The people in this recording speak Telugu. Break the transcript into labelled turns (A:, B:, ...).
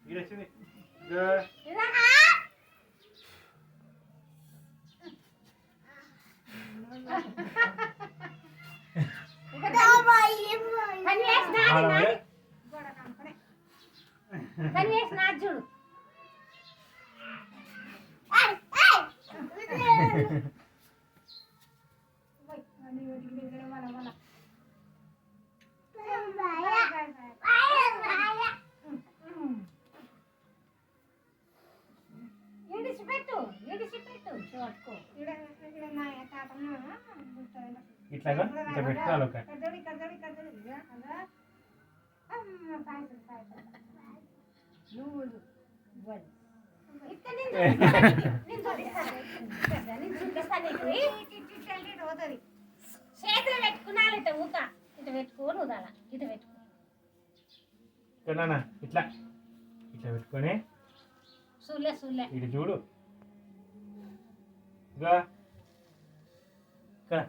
A: ఈడొచ్చింది
B: చూడు
A: ఇట్లాగా ఇట్లా పెట్టాలి ఒక
B: చేతులు పెట్టుకున్నాను ఇట్లా ఊక ఇట్లా పెట్టుకోని ఉదాల ఇట్లా పెట్టుకో
A: నాన్న ఇట్లా ఇట్లా పెట్టుకొని
B: సుల్లే సుల్లే
A: ఇటు చూడు ఇక ఇక్కడ